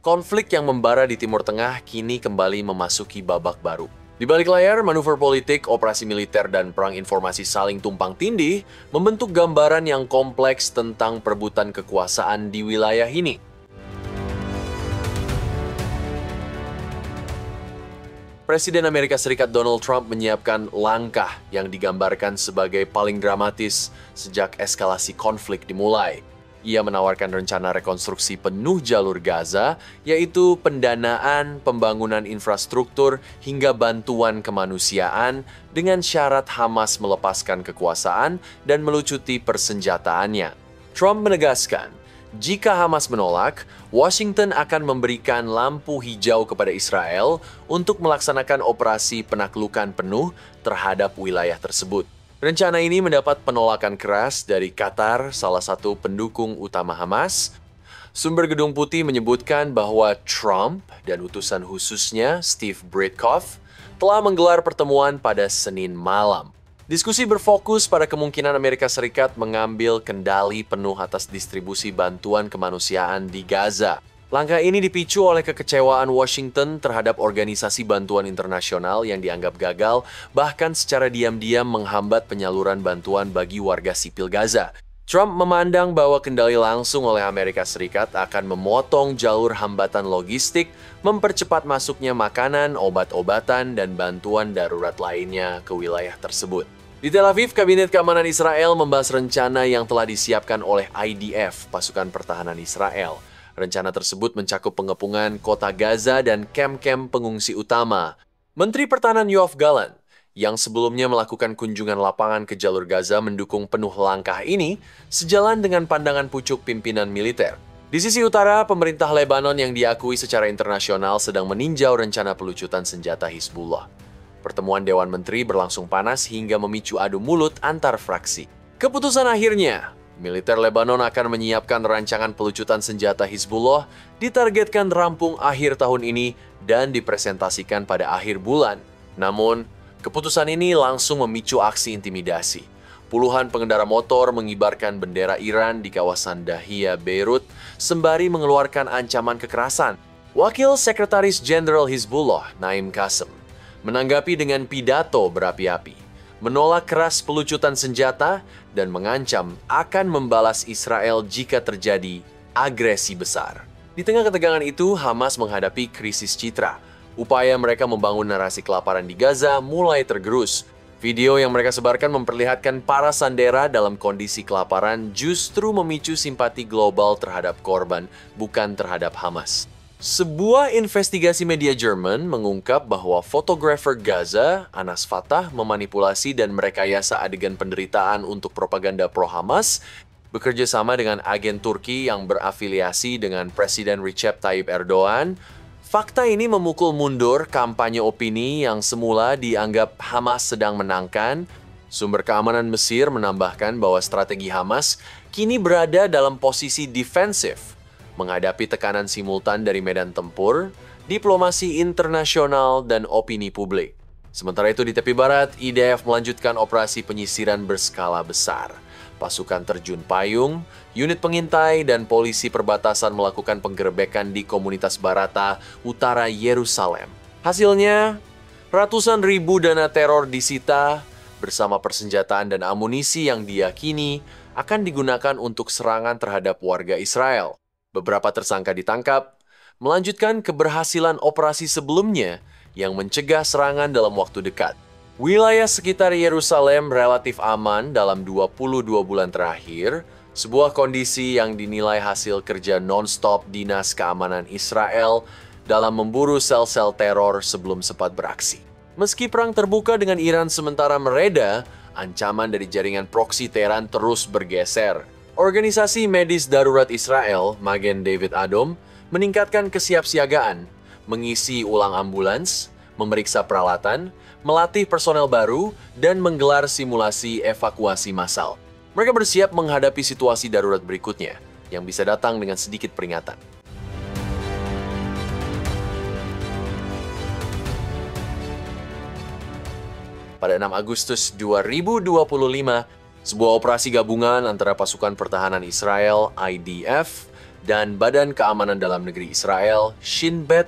konflik yang membara di Timur Tengah kini kembali memasuki babak baru. Di balik layar, manuver politik, operasi militer, dan perang informasi saling tumpang tindih membentuk gambaran yang kompleks tentang perebutan kekuasaan di wilayah ini. Presiden Amerika Serikat Donald Trump menyiapkan langkah yang digambarkan sebagai paling dramatis sejak eskalasi konflik dimulai. Ia menawarkan rencana rekonstruksi penuh jalur Gaza, yaitu pendanaan, pembangunan infrastruktur, hingga bantuan kemanusiaan dengan syarat Hamas melepaskan kekuasaan dan melucuti persenjataannya. Trump menegaskan, jika Hamas menolak, Washington akan memberikan lampu hijau kepada Israel untuk melaksanakan operasi penaklukan penuh terhadap wilayah tersebut. Rencana ini mendapat penolakan keras dari Qatar, salah satu pendukung utama Hamas. Sumber Gedung Putih menyebutkan bahwa Trump dan utusan khususnya Steve Witkoff telah menggelar pertemuan pada Senin malam. Diskusi berfokus pada kemungkinan Amerika Serikat mengambil kendali penuh atas distribusi bantuan kemanusiaan di Gaza. Langkah ini dipicu oleh kekecewaan Washington terhadap organisasi bantuan internasional yang dianggap gagal, bahkan secara diam-diam menghambat penyaluran bantuan bagi warga sipil Gaza. Trump memandang bahwa kendali langsung oleh Amerika Serikat akan memotong jalur hambatan logistik, mempercepat masuknya makanan, obat-obatan, dan bantuan darurat lainnya ke wilayah tersebut. Di Tel Aviv, Kabinet Keamanan Israel membahas rencana yang telah disiapkan oleh IDF, pasukan pertahanan Israel. Rencana tersebut mencakup pengepungan kota Gaza dan kamp-kamp pengungsi utama. Menteri Pertahanan Yoav Gallant, yang sebelumnya melakukan kunjungan lapangan ke jalur Gaza mendukung penuh langkah ini, sejalan dengan pandangan pucuk pimpinan militer. Di sisi utara, pemerintah Lebanon yang diakui secara internasional sedang meninjau rencana pelucutan senjata Hizbullah. Pertemuan Dewan Menteri berlangsung panas hingga memicu adu mulut antar fraksi. Keputusan akhirnya, militer Lebanon akan menyiapkan rancangan pelucutan senjata Hizbullah ditargetkan rampung akhir tahun ini dan dipresentasikan pada akhir bulan. Namun, keputusan ini langsung memicu aksi intimidasi. Puluhan pengendara motor mengibarkan bendera Iran di kawasan Dahia, Beirut, sembari mengeluarkan ancaman kekerasan. Wakil Sekretaris Jenderal Hizbullah, Naim Qassem, menanggapi dengan pidato berapi-api, menolak keras pelucutan senjata, dan mengancam akan membalas Israel jika terjadi agresi besar. Di tengah ketegangan itu, Hamas menghadapi krisis citra. Upaya mereka membangun narasi kelaparan di Gaza mulai tergerus. Video yang mereka sebarkan memperlihatkan para sandera dalam kondisi kelaparan justru memicu simpati global terhadap korban, bukan terhadap Hamas. Sebuah investigasi media Jerman mengungkap bahwa fotografer Gaza, Anas Fatah, memanipulasi dan merekayasa adegan penderitaan untuk propaganda pro-Hamas, bekerja sama dengan agen Turki yang berafiliasi dengan Presiden Recep Tayyip Erdogan. Fakta ini memukul mundur kampanye opini yang semula dianggap Hamas sedang menangkan. Sumber keamanan Mesir menambahkan bahwa strategi Hamas kini berada dalam posisi defensif, menghadapi tekanan simultan dari medan tempur, diplomasi internasional, dan opini publik. Sementara itu di tepi barat, IDF melanjutkan operasi penyisiran berskala besar. Pasukan terjun payung, unit pengintai, dan polisi perbatasan melakukan penggerebekan di komunitas Barata, utara Yerusalem. Hasilnya, ratusan ribu dana teror disita bersama persenjataan dan amunisi yang diyakini akan digunakan untuk serangan terhadap warga Israel. Beberapa tersangka ditangkap, melanjutkan keberhasilan operasi sebelumnya yang mencegah serangan dalam waktu dekat. Wilayah sekitar Yerusalem relatif aman dalam 22 bulan terakhir, sebuah kondisi yang dinilai hasil kerja non-stop Dinas Keamanan Israel dalam memburu sel-sel teror sebelum sempat beraksi. Meski perang terbuka dengan Iran sementara mereda, ancaman dari jaringan proksi Teheran terus bergeser. Organisasi medis darurat Israel, Magen David Adom, meningkatkan kesiapsiagaan, mengisi ulang ambulans, memeriksa peralatan, melatih personel baru, dan menggelar simulasi evakuasi massal. Mereka bersiap menghadapi situasi darurat berikutnya, yang bisa datang dengan sedikit peringatan. Pada 6 Agustus 2025, sebuah operasi gabungan antara pasukan pertahanan Israel, IDF, dan Badan Keamanan Dalam Negeri Israel, Shin Bet,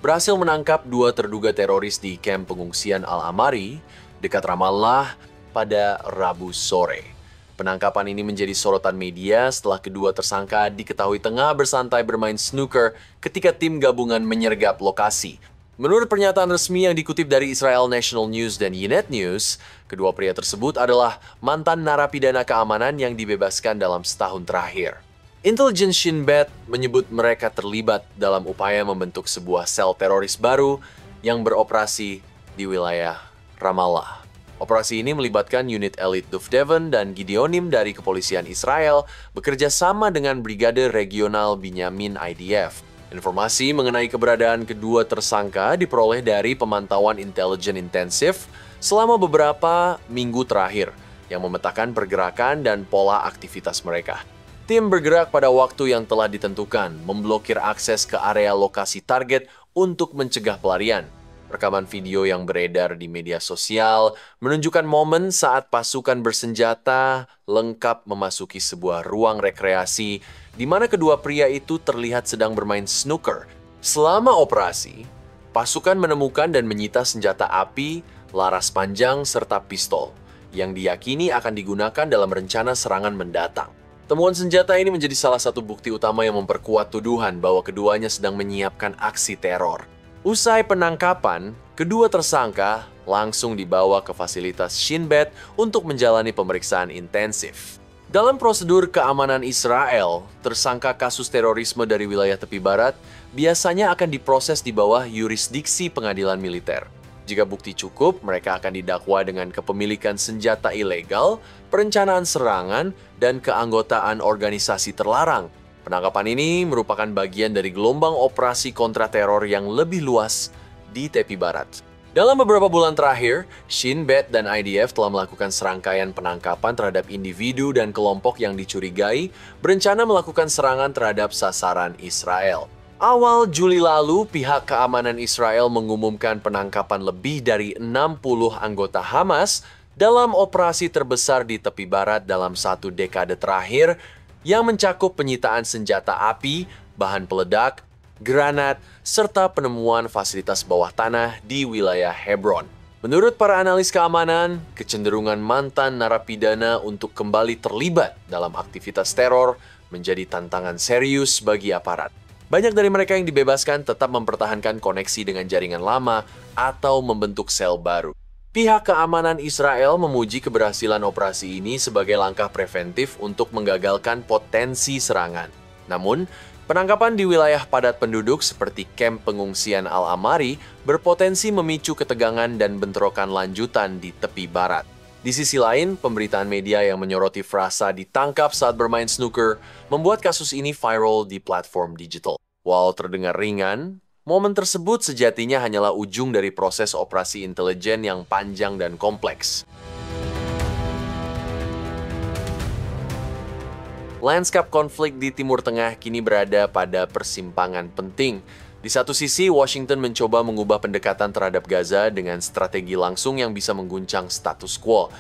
berhasil menangkap 2 terduga teroris di kamp pengungsian Al-Amari dekat Ramallah pada Rabu sore. Penangkapan ini menjadi sorotan media setelah kedua tersangka diketahui tengah bersantai bermain snooker ketika tim gabungan menyergap lokasi. Menurut pernyataan resmi yang dikutip dari Israel National News dan Ynet News, kedua pria tersebut adalah mantan narapidana keamanan yang dibebaskan dalam setahun terakhir. Intelijen Shin Bet menyebut mereka terlibat dalam upaya membentuk sebuah sel teroris baru yang beroperasi di wilayah Ramallah. Operasi ini melibatkan unit elit Duvdeven dan Gideonim dari kepolisian Israel bekerja sama dengan Brigade Regional Binyamin IDF. Informasi mengenai keberadaan kedua tersangka diperoleh dari pemantauan intelijen intensif selama beberapa minggu terakhir yang memetakan pergerakan dan pola aktivitas mereka. Tim bergerak pada waktu yang telah ditentukan, memblokir akses ke area lokasi target untuk mencegah pelarian. Rekaman video yang beredar di media sosial menunjukkan momen saat pasukan bersenjata lengkap memasuki sebuah ruang rekreasi di mana kedua pria itu terlihat sedang bermain snooker. Selama operasi, pasukan menemukan dan menyita senjata api, laras panjang, serta pistol yang diyakini akan digunakan dalam rencana serangan mendatang. Temuan senjata ini menjadi salah satu bukti utama yang memperkuat tuduhan bahwa keduanya sedang menyiapkan aksi teror. Usai penangkapan, kedua tersangka langsung dibawa ke fasilitas Shin Bet untuk menjalani pemeriksaan intensif. Dalam prosedur keamanan Israel, tersangka kasus terorisme dari wilayah tepi barat biasanya akan diproses di bawah yurisdiksi pengadilan militer. Jika bukti cukup, mereka akan didakwa dengan kepemilikan senjata ilegal, perencanaan serangan, dan keanggotaan organisasi terlarang. Penangkapan ini merupakan bagian dari gelombang operasi kontra-teror yang lebih luas di tepi barat. Dalam beberapa bulan terakhir, Shin Bet dan IDF telah melakukan serangkaian penangkapan terhadap individu dan kelompok yang dicurigai berencana melakukan serangan terhadap sasaran Israel. Awal Juli lalu, pihak keamanan Israel mengumumkan penangkapan lebih dari 60 anggota Hamas dalam operasi terbesar di tepi barat dalam 1 dekade terakhir yang mencakup penyitaan senjata api, bahan peledak, granat, serta penemuan fasilitas bawah tanah di wilayah Hebron. Menurut para analis keamanan, kecenderungan mantan narapidana untuk kembali terlibat dalam aktivitas teror menjadi tantangan serius bagi aparat. Banyak dari mereka yang dibebaskan tetap mempertahankan koneksi dengan jaringan lama atau membentuk sel baru. Pihak keamanan Israel memuji keberhasilan operasi ini sebagai langkah preventif untuk menggagalkan potensi serangan. Namun, penangkapan di wilayah padat penduduk seperti kamp pengungsian Al-Amari berpotensi memicu ketegangan dan bentrokan lanjutan di tepi barat. Di sisi lain, pemberitaan media yang menyoroti frasa ditangkap saat bermain snooker membuat kasus ini viral di platform digital. Walau terdengar ringan, momen tersebut sejatinya hanyalah ujung dari proses operasi intelijen yang panjang dan kompleks. Lanskap konflik di Timur Tengah kini berada pada persimpangan penting. Di satu sisi, Washington mencoba mengubah pendekatan terhadap Gaza dengan strategi langsung yang bisa mengguncang status quo.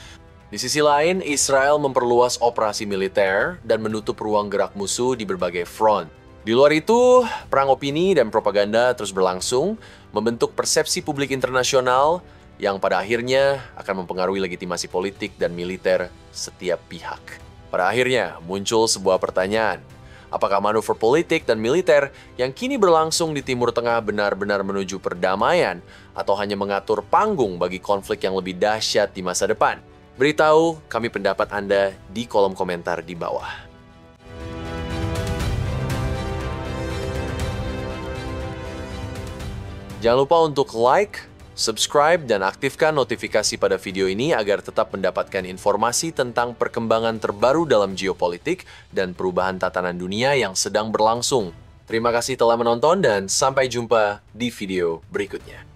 Di sisi lain, Israel memperluas operasi militer dan menutup ruang gerak musuh di berbagai front. Di luar itu, perang opini dan propaganda terus berlangsung, membentuk persepsi publik internasional yang pada akhirnya akan mempengaruhi legitimasi politik dan militer setiap pihak. Pada akhirnya, muncul sebuah pertanyaan. Apakah manuver politik dan militer yang kini berlangsung di Timur Tengah benar-benar menuju perdamaian atau hanya mengatur panggung bagi konflik yang lebih dahsyat di masa depan? Beritahu kami pendapat Anda di kolom komentar di bawah. Jangan lupa untuk like, subscribe, dan aktifkan notifikasi pada video ini agar tetap mendapatkan informasi tentang perkembangan terbaru dalam geopolitik dan perubahan tatanan dunia yang sedang berlangsung. Terima kasih telah menonton dan sampai jumpa di video berikutnya.